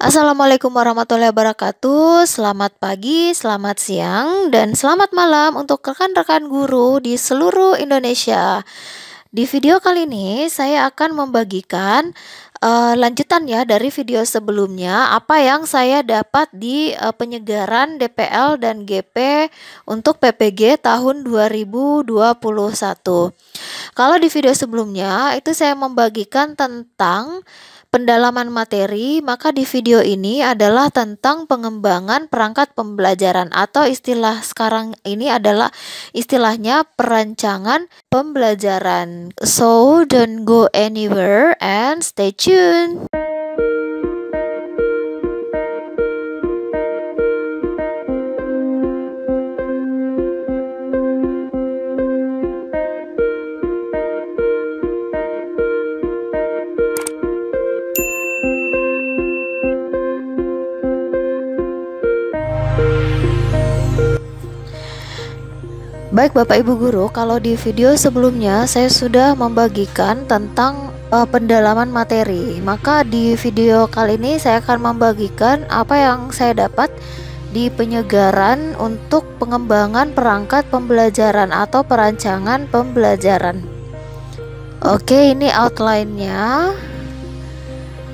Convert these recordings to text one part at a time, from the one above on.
Assalamualaikum warahmatullahi wabarakatuh. Selamat pagi, selamat siang, dan selamat malam untuk rekan-rekan guru di seluruh Indonesia. Di video kali ini saya akan membagikan lanjutan ya dari video sebelumnya, apa yang saya dapat di penyegaran DPL dan GP untuk PPG tahun 2021. Kalau di video sebelumnya itu saya membagikan tentang pendalaman materi, maka di video ini adalah tentang pengembangan perangkat pembelajaran atau istilah sekarang ini adalah istilahnya perancangan pembelajaran. So don't go anywhere and stay tuned. Baik Bapak Ibu Guru, kalau di video sebelumnya saya sudah membagikan tentang pendalaman materi. Maka di video kali ini saya akan membagikan apa yang saya dapat di penyegaran untuk pengembangan perangkat pembelajaran atau perancangan pembelajaran. Oke, ini outline-nya.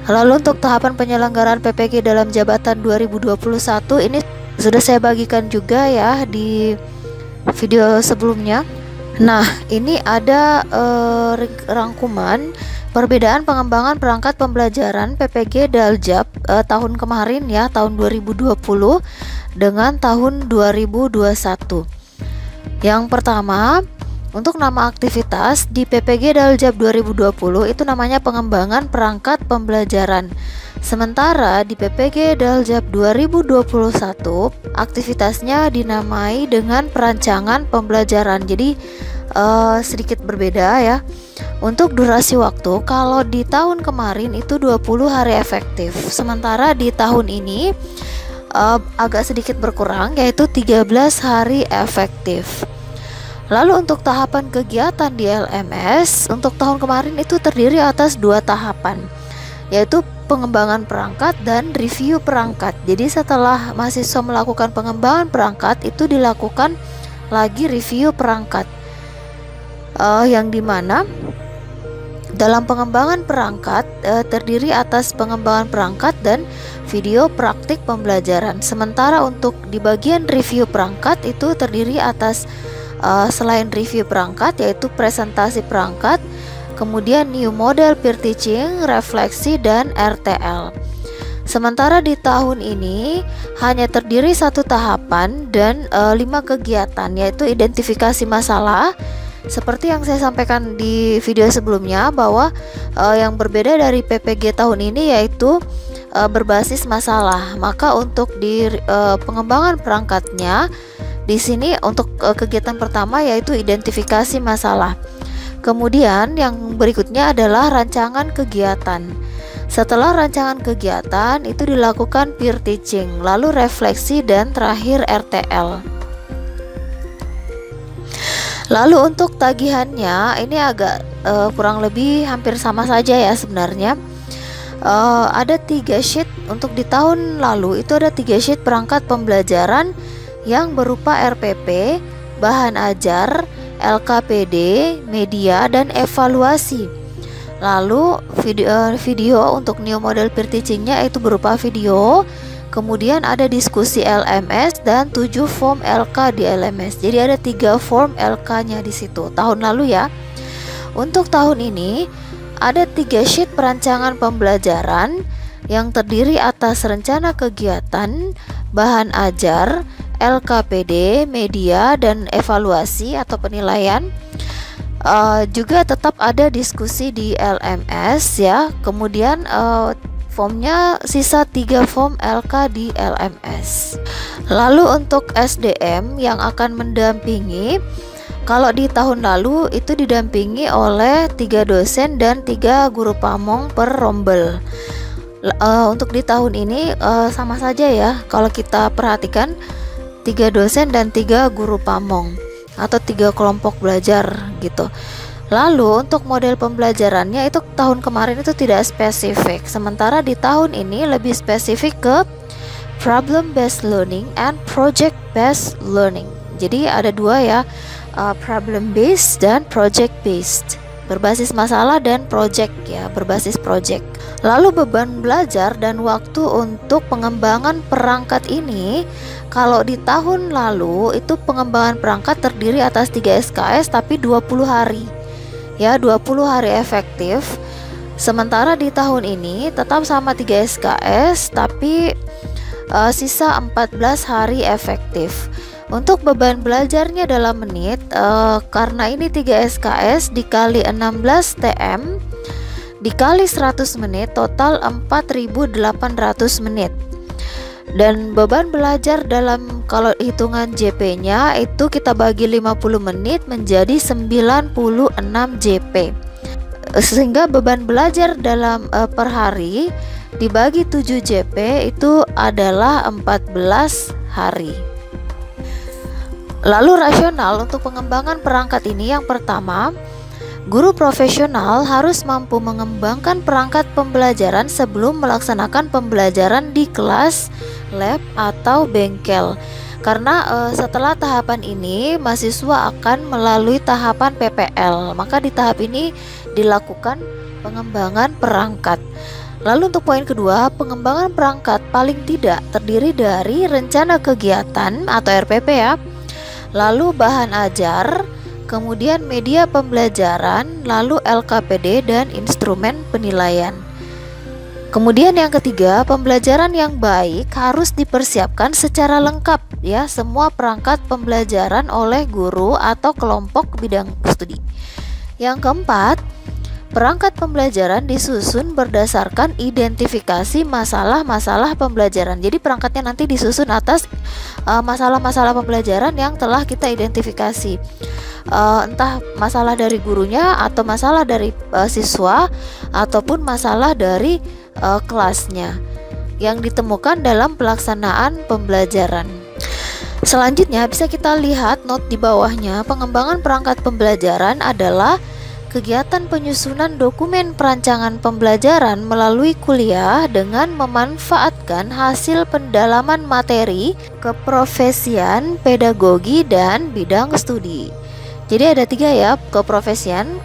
Lalu untuk tahapan penyelenggaraan PPG dalam jabatan 2021 ini sudah saya bagikan juga ya di video sebelumnya. Nah, ini ada rangkuman perbedaan pengembangan perangkat pembelajaran PPG Daljab tahun kemarin ya, tahun 2020 dengan tahun 2021. Yang pertama, untuk nama aktivitas di PPG Daljab 2020 itu namanya pengembangan perangkat pembelajaran. Sementara di PPG Daljab 2021 aktivitasnya dinamai dengan perancangan pembelajaran. Jadi sedikit berbeda ya. Untuk durasi waktu, kalau di tahun kemarin itu 20 hari efektif. Sementara di tahun ini agak sedikit berkurang, yaitu 13 hari efektif. Lalu untuk tahapan kegiatan di LMS untuk tahun kemarin itu terdiri atas 2 tahapan, yaitu pengembangan perangkat dan review perangkat. Jadi setelah mahasiswa melakukan pengembangan perangkat, itu dilakukan lagi review perangkat, yang dimana dalam pengembangan perangkat terdiri atas pengembangan perangkat dan video praktik pembelajaran. Sementara untuk di bagian review perangkat itu terdiri atas selain review perangkat yaitu presentasi perangkat, kemudian new model peer teaching, refleksi, dan RTL. Sementara di tahun ini hanya terdiri 1 tahapan dan 5 kegiatan, yaitu identifikasi masalah. Seperti yang saya sampaikan di video sebelumnya, bahwa yang berbeda dari PPG tahun ini yaitu berbasis masalah. Maka untuk di pengembangan perangkatnya di sini untuk kegiatan pertama yaitu identifikasi masalah. Kemudian yang berikutnya adalah rancangan kegiatan. Setelah rancangan kegiatan itu dilakukan peer teaching, lalu refleksi, dan terakhir RTL. Lalu untuk tagihannya ini agak kurang lebih hampir sama saja ya sebenarnya. Ada 3 sheet untuk di tahun lalu, itu ada 3 sheet perangkat pembelajaran yang berupa RPP, bahan ajar, LKPD, media, dan evaluasi. Lalu video untuk new model peer teachingnya itu berupa video. Kemudian ada diskusi LMS dan 7 form LK di LMS. Jadi ada 3 form LK-nya di situ tahun lalu ya. Untuk tahun ini ada 3 sheet perancangan pembelajaran yang terdiri atas rencana kegiatan, bahan ajar, LKPD, media, dan evaluasi atau penilaian. Juga tetap ada diskusi di LMS ya. Kemudian formnya sisa 3 form LK di LMS. Lalu untuk SDM yang akan mendampingi, kalau di tahun lalu itu didampingi oleh 3 dosen dan 3 guru pamong per rombel. Untuk di tahun ini sama saja ya, kalau kita perhatikan 3 dosen dan 3 guru pamong atau 3 kelompok belajar gitu. Lalu untuk model pembelajarannya itu tahun kemarin itu tidak spesifik, sementara di tahun ini lebih spesifik ke problem based learning and project based learning. Jadi ada dua ya, problem based dan project based, berbasis masalah, dan project ya, berbasis project. Lalu beban belajar dan waktu untuk pengembangan perangkat ini, kalau di tahun lalu itu pengembangan perangkat terdiri atas 3 SKS tapi 20 hari ya, 20 hari efektif. Sementara di tahun ini tetap sama 3 SKS tapi sisa 14 hari efektif. Untuk beban belajarnya dalam menit, karena ini 3 SKS dikali 16 TM dikali 100 menit, total 4.800 menit. Dan beban belajar dalam, kalau hitungan JP-nya itu kita bagi 50 menit menjadi 96 JP. Sehingga beban belajar dalam per hari dibagi 7 JP itu adalah 14 hari. Lalu rasional untuk pengembangan perangkat ini, yang pertama, guru profesional harus mampu mengembangkan perangkat pembelajaran sebelum melaksanakan pembelajaran di kelas, lab, atau bengkel. Karena setelah tahapan ini mahasiswa akan melalui tahapan PPL, maka di tahap ini dilakukan pengembangan perangkat. Lalu untuk poin kedua, pengembangan perangkat paling tidak terdiri dari rencana kegiatan atau RPP ya, lalu bahan ajar, kemudian media pembelajaran, lalu LKPD dan instrumen penilaian. Kemudian yang ketiga, pembelajaran yang baik harus dipersiapkan secara lengkap ya, semua perangkat pembelajaran oleh guru atau kelompok bidang studi. Yang keempat, perangkat pembelajaran disusun berdasarkan identifikasi masalah-masalah pembelajaran. Jadi perangkatnya nanti disusun atas masalah-masalah pembelajaran yang telah kita identifikasi. Entah masalah dari gurunya atau masalah dari siswa ataupun masalah dari kelasnya yang ditemukan dalam pelaksanaan pembelajaran. Selanjutnya bisa kita lihat not di bawahnya. Pengembangan perangkat pembelajaran adalah kegiatan penyusunan dokumen perancangan pembelajaran melalui kuliah dengan memanfaatkan hasil pendalaman materi, keprofesian, pedagogi, dan bidang studi. Jadi ada 3 ya, keprofesian,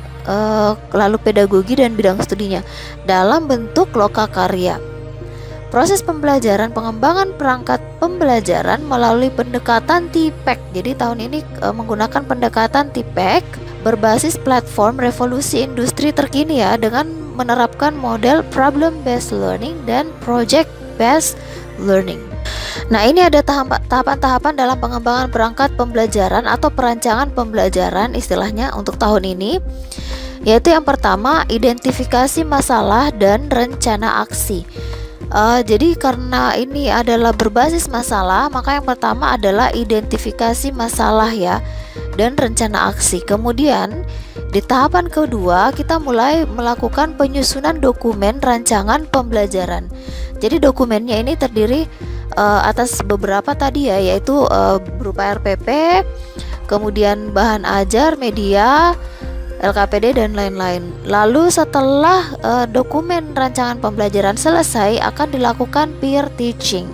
lalu pedagogi dan bidang studinya dalam bentuk lokakarya. Proses pembelajaran pengembangan perangkat pembelajaran melalui pendekatan TPEC. Jadi tahun ini menggunakan pendekatan TPEC berbasis platform revolusi industri terkini ya, dengan menerapkan model problem based learning dan project based learning. Nah, ini ada tahapan-tahapan dalam pengembangan perangkat pembelajaran atau perancangan pembelajaran istilahnya untuk tahun ini, yaitu yang pertama, identifikasi masalah dan rencana aksi. Jadi karena ini adalah berbasis masalah, maka yang pertama adalah identifikasi masalah ya, dan rencana aksi. Kemudian di tahapan kedua kita mulai melakukan penyusunan dokumen rancangan pembelajaran. Jadi dokumennya ini terdiri atas beberapa tadi ya, yaitu berupa RPP, kemudian bahan ajar, media, LKPD, dan lain-lain. Lalu setelah dokumen rancangan pembelajaran selesai, akan dilakukan peer teaching,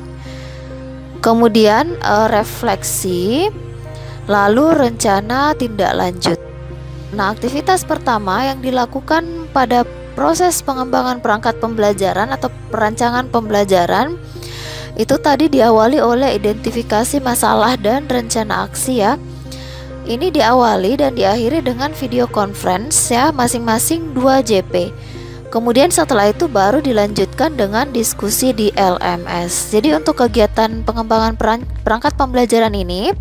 kemudian refleksi, lalu rencana tindak lanjut. Nah, aktivitas pertama yang dilakukan pada proses pengembangan perangkat pembelajaran atau perancangan pembelajaran itu tadi diawali oleh identifikasi masalah dan rencana aksi ya. Ini diawali dan diakhiri dengan video conference ya, masing-masing 2 JP. Kemudian setelah itu baru dilanjutkan dengan diskusi di LMS. Jadi untuk kegiatan pengembangan perangkat pembelajaran ini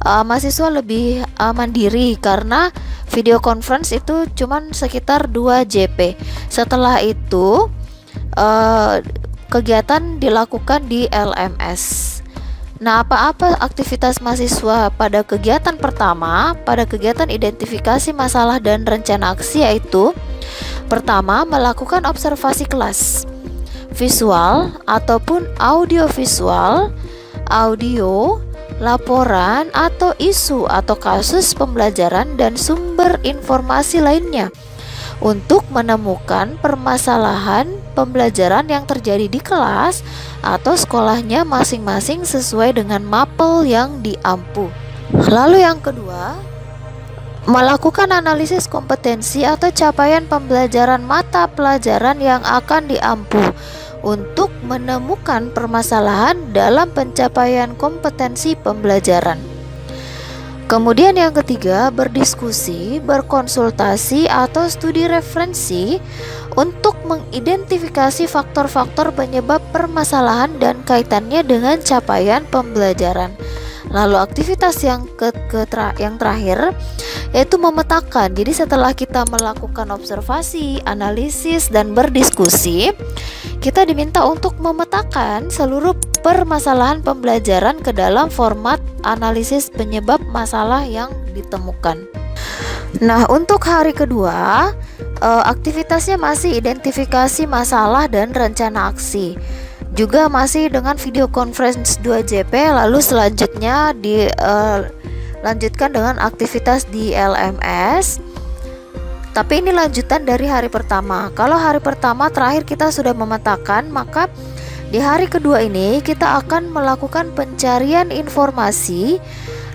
mahasiswa lebih mandiri karena video conference itu cuman sekitar 2 JP. Setelah itu kegiatan dilakukan di LMS. Nah, apa-apa aktivitas mahasiswa pada kegiatan pertama, pada kegiatan identifikasi masalah dan rencana aksi, yaitu pertama, melakukan observasi kelas, visual ataupun audio visual, audio, laporan atau isu atau kasus pembelajaran dan sumber informasi lainnya untuk menemukan permasalahan pembelajaran yang terjadi di kelas atau sekolahnya masing-masing sesuai dengan mapel yang diampu. Lalu yang kedua, melakukan analisis kompetensi atau capaian pembelajaran mata pelajaran yang akan diampu untuk menemukan permasalahan dalam pencapaian kompetensi pembelajaran. Kemudian yang ketiga, berdiskusi, berkonsultasi atau studi referensi untuk mengidentifikasi faktor-faktor penyebab permasalahan dan kaitannya dengan capaian pembelajaran. Lalu aktivitas yang terakhir yaitu memetakan. Jadi setelah kita melakukan observasi, analisis, dan berdiskusi, kita diminta untuk memetakan seluruh permasalahan pembelajaran ke dalam format analisis penyebab masalah yang ditemukan. Nah, untuk hari kedua, aktivitasnya masih identifikasi masalah dan rencana aksi. Juga masih dengan video conference 2JP, lalu selanjutnya dilanjutkan dengan aktivitas di LMS. Tapi ini lanjutan dari hari pertama. Kalau hari pertama terakhir kita sudah memetakan, maka di hari kedua ini kita akan melakukan pencarian informasi,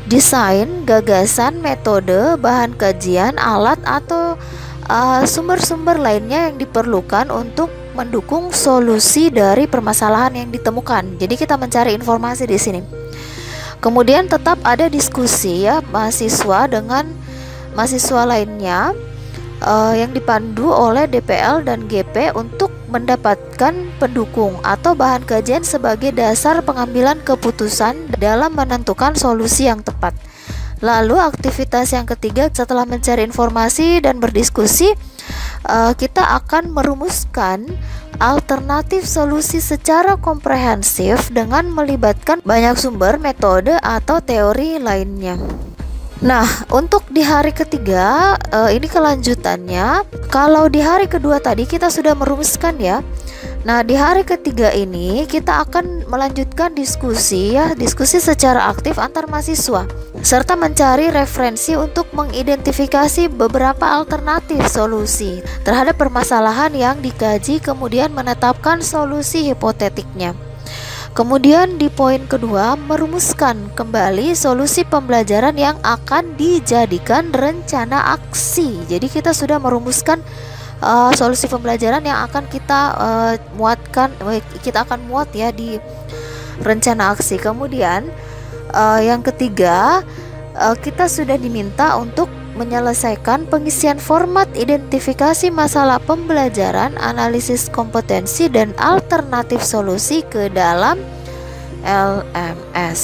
desain, gagasan, metode, bahan kajian, alat atau sumber-sumber lainnya yang diperlukan untuk mendukung solusi dari permasalahan yang ditemukan. Jadi kita mencari informasi di sini. Kemudian tetap ada diskusi ya mahasiswa dengan mahasiswa lainnya yang dipandu oleh DPL dan GP untuk mendapatkan pendukung atau bahan kajian sebagai dasar pengambilan keputusan dalam menentukan solusi yang tepat. Lalu aktivitas yang ketiga, setelah mencari informasi dan berdiskusi, kita akan merumuskan alternatif solusi secara komprehensif dengan melibatkan banyak sumber, metode, atau teori lainnya. Nah, untuk di hari ketiga, ini kelanjutannya. Kalau di hari kedua tadi kita sudah merumuskan ya. Nah, di hari ketiga ini kita akan melanjutkan diskusi ya, diskusi secara aktif antar mahasiswa, serta mencari referensi untuk mengidentifikasi beberapa alternatif solusi terhadap permasalahan yang dikaji, kemudian menetapkan solusi hipotetiknya. Kemudian di poin kedua, merumuskan kembali solusi pembelajaran yang akan dijadikan rencana aksi. Jadi kita sudah merumuskan solusi pembelajaran yang akan kita kita akan muat ya di rencana aksi. Kemudian yang ketiga, kita sudah diminta untuk menyelesaikan pengisian format identifikasi masalah pembelajaran, analisis kompetensi, dan alternatif solusi ke dalam LMS.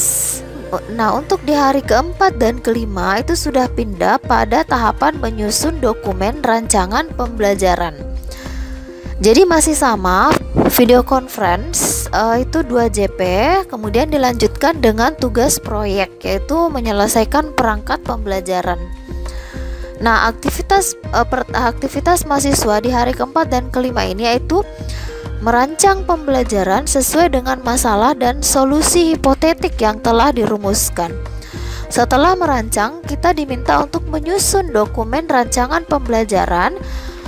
Nah, untuk di hari keempat dan kelima itu sudah pindah pada tahapan menyusun dokumen rancangan pembelajaran. Jadi masih sama, video conference itu 2JP, kemudian dilanjutkan dengan tugas proyek, yaitu menyelesaikan perangkat pembelajaran. Nah, aktivitas mahasiswa di hari keempat dan kelima ini yaitu merancang pembelajaran sesuai dengan masalah dan solusi hipotetik yang telah dirumuskan. Setelah merancang, kita diminta untuk menyusun dokumen rancangan pembelajaran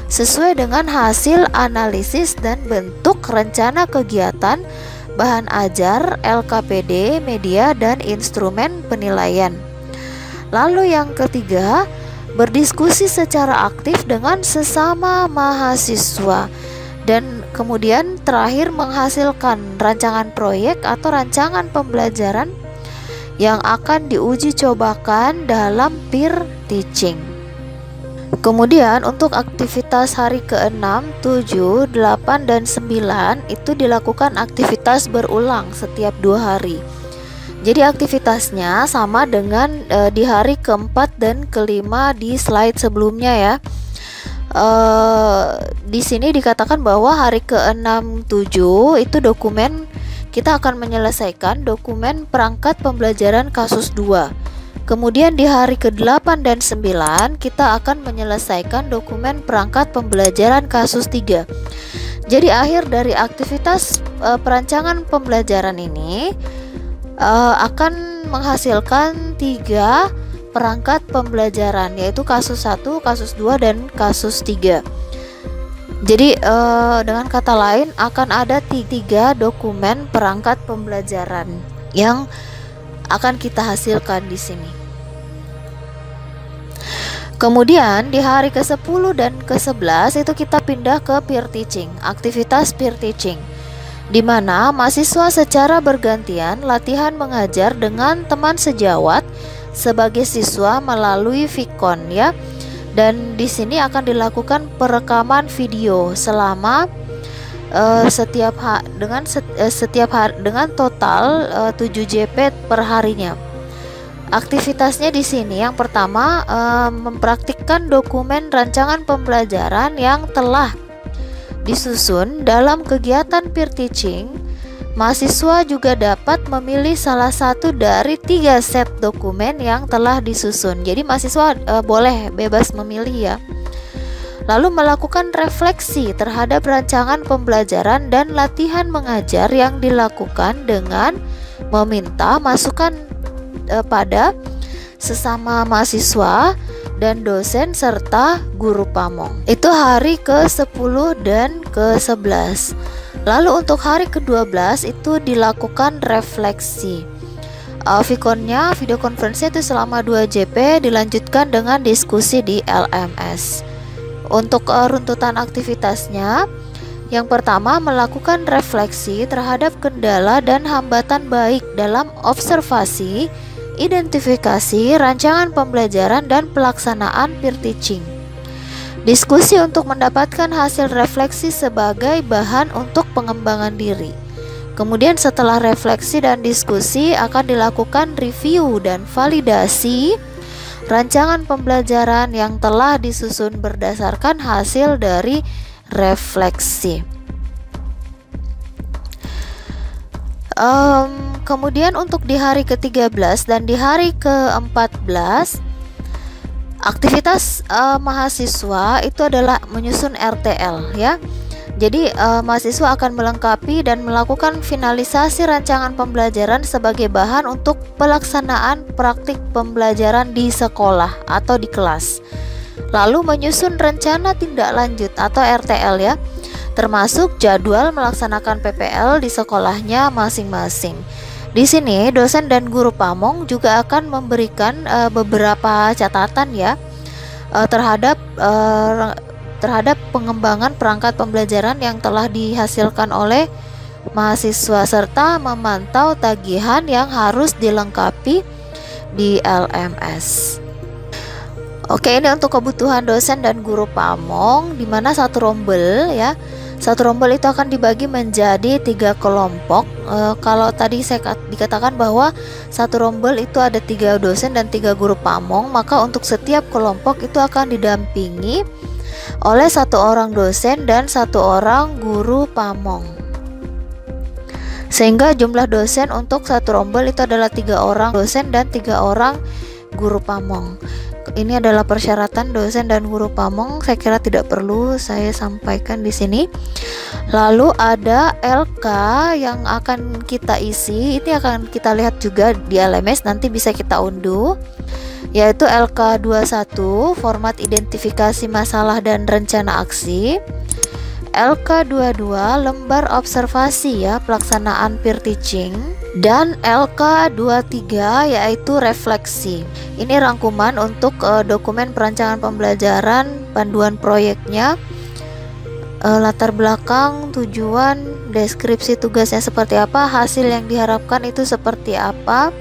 sesuai dengan hasil analisis dan bentuk rencana kegiatan, bahan ajar, LKPD, media, dan instrumen penilaian. Lalu yang ketiga, berdiskusi secara aktif dengan sesama mahasiswa. Dan kemudian terakhir menghasilkan rancangan proyek atau rancangan pembelajaran yang akan diuji cobakan dalam peer teaching. Kemudian untuk aktivitas hari ke-6, 7, 8, dan 9 itu dilakukan aktivitas berulang setiap 2 hari. Jadi aktivitasnya sama dengan di hari keempat dan kelima di slide sebelumnya ya. Di sini dikatakan bahwa hari ke-6, 7 itu dokumen kita akan menyelesaikan dokumen perangkat pembelajaran kasus 2. Kemudian di hari ke-8 dan 9 kita akan menyelesaikan dokumen perangkat pembelajaran kasus 3. Jadi akhir dari aktivitas perancangan pembelajaran ini akan akan menghasilkan 3 perangkat pembelajaran, yaitu kasus 1, kasus 2, dan kasus 3. Jadi dengan kata lain akan ada 3 dokumen perangkat pembelajaran yang akan kita hasilkan di sini. Kemudian di hari ke-10 dan ke-11 itu kita pindah ke peer teaching, aktivitas peer teaching, di mana mahasiswa secara bergantian latihan mengajar dengan teman sejawat sebagai siswa melalui Vicon ya. Dan di sini akan dilakukan perekaman video selama dengan total 7 JP per harinya. Aktivitasnya di sini yang pertama mempraktikkan dokumen rancangan pembelajaran yang telah disusun dalam kegiatan peer teaching. Mahasiswa juga dapat memilih salah satu dari 3 set dokumen yang telah disusun. Jadi mahasiswa boleh bebas memilih ya. Lalu melakukan refleksi terhadap rancangan pembelajaran dan latihan mengajar yang dilakukan dengan meminta masukan pada sesama mahasiswa dan dosen serta guru pamong. Itu hari ke-10 dan ke-11. Lalu untuk hari ke-12 itu dilakukan refleksi. Viconnya, video conference-nya itu selama 2 JP, dilanjutkan dengan diskusi di LMS. Untuk runtutan aktivitasnya, yang pertama melakukan refleksi terhadap kendala dan hambatan baik dalam observasi, identifikasi, rancangan pembelajaran, dan pelaksanaan peer teaching. Diskusi untuk mendapatkan hasil refleksi sebagai bahan untuk pengembangan diri. Kemudian setelah refleksi dan diskusi akan dilakukan review dan validasi rancangan pembelajaran yang telah disusun berdasarkan hasil dari refleksi. Kemudian untuk di hari ke-13 dan di hari ke-14, aktivitas mahasiswa itu adalah menyusun RTL ya. Jadi mahasiswa akan melengkapi dan melakukan finalisasi rancangan pembelajaran sebagai bahan untuk pelaksanaan praktik pembelajaran di sekolah atau di kelas. Lalu menyusun rencana tindak lanjut atau RTL ya, termasuk jadwal melaksanakan PPL di sekolahnya masing-masing. Di sini dosen dan guru pamong juga akan memberikan beberapa catatan ya terhadap pengembangan perangkat pembelajaran yang telah dihasilkan oleh mahasiswa serta memantau tagihan yang harus dilengkapi di LMS. Oke, ini untuk kebutuhan dosen dan guru pamong, di mana satu rombel ya. Satu rombel itu akan dibagi menjadi 3 kelompok. Kalau tadi saya dikatakan bahwa satu rombel itu ada 3 dosen dan 3 guru pamong, maka untuk setiap kelompok itu akan didampingi oleh 1 orang dosen dan 1 orang guru pamong. Sehingga jumlah dosen untuk satu rombel itu adalah 3 orang dosen dan 3 orang guru pamong. Ini adalah persyaratan dosen dan guru pamong. Saya kira tidak perlu saya sampaikan di sini. Lalu ada LK yang akan kita isi. Ini akan kita lihat juga di LMS, nanti bisa kita unduh, yaitu LK21 format identifikasi masalah dan rencana aksi, LK22 lembar observasi ya pelaksanaan peer teaching, dan LK23 yaitu refleksi. Ini rangkuman untuk dokumen perancangan pembelajaran, panduan proyeknya, latar belakang, tujuan, deskripsi tugasnya seperti apa, hasil yang diharapkan itu seperti apa.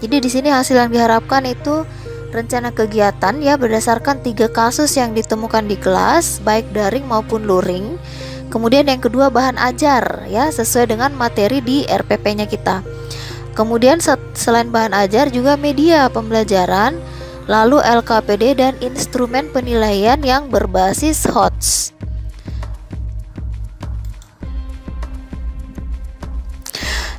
Jadi di sini hasil yang diharapkan itu rencana kegiatan ya berdasarkan 3 kasus yang ditemukan di kelas baik daring maupun luring. Kemudian yang kedua bahan ajar ya sesuai dengan materi di RPP-nya kita. Kemudian selain bahan ajar juga media pembelajaran, lalu LKPD dan instrumen penilaian yang berbasis HOTS.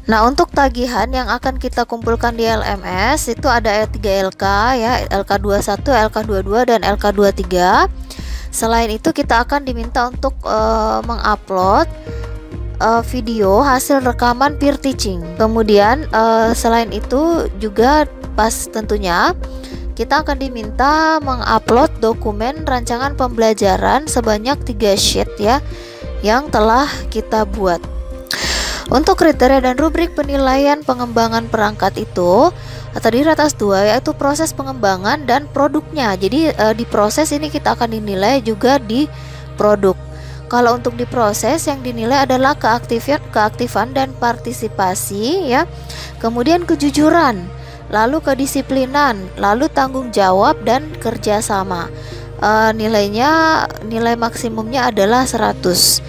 Nah, untuk tagihan yang akan kita kumpulkan di LMS itu ada 3 LK ya, LK21, LK22 dan LK23. Selain itu kita akan diminta untuk mengupload video hasil rekaman peer teaching. Kemudian selain itu juga tentunya kita akan diminta mengupload dokumen rancangan pembelajaran sebanyak 3 sheet ya yang telah kita buat. Untuk kriteria dan rubrik penilaian pengembangan perangkat itu terdiri atas 2, yaitu proses pengembangan dan produknya. Jadi di proses ini kita akan dinilai juga di produk. Kalau untuk di proses yang dinilai adalah keaktifan dan partisipasi ya. Kemudian kejujuran, lalu kedisiplinan, lalu tanggung jawab dan kerjasama. Nilai maksimumnya adalah 100.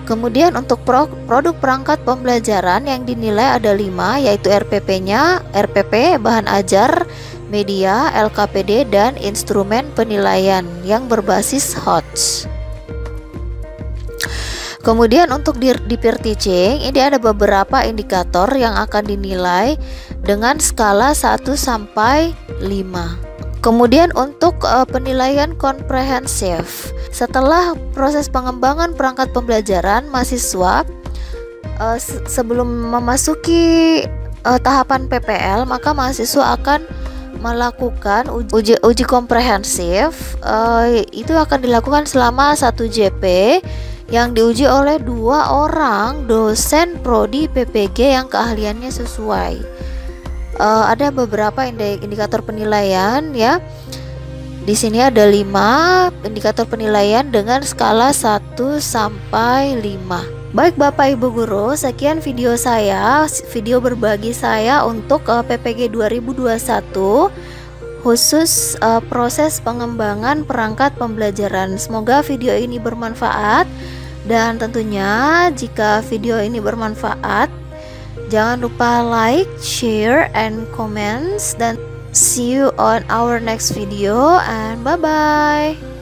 Kemudian untuk produk perangkat pembelajaran yang dinilai ada 5, yaitu RPP, bahan ajar, media, LKPD, dan instrumen penilaian yang berbasis HOTS. Kemudian untuk di peer teaching ini ada beberapa indikator yang akan dinilai dengan skala 1 sampai 5. Kemudian untuk penilaian komprehensif, setelah proses pengembangan perangkat pembelajaran mahasiswa sebelum memasuki tahapan PPL, maka mahasiswa akan melakukan uji komprehensif. Itu akan dilakukan selama 1 JP yang diuji oleh 2 orang dosen prodi PPG yang keahliannya sesuai. Ada beberapa indikator penilaian ya. Di sini ada 5 indikator penilaian dengan skala 1 sampai 5. Baik Bapak Ibu guru, sekian video berbagi saya untuk PPG 2021 khusus proses pengembangan perangkat pembelajaran. Semoga video ini bermanfaat, dan tentunya jika video ini bermanfaat, jangan lupa like, share, and comments, dan see you on our next video, and bye bye.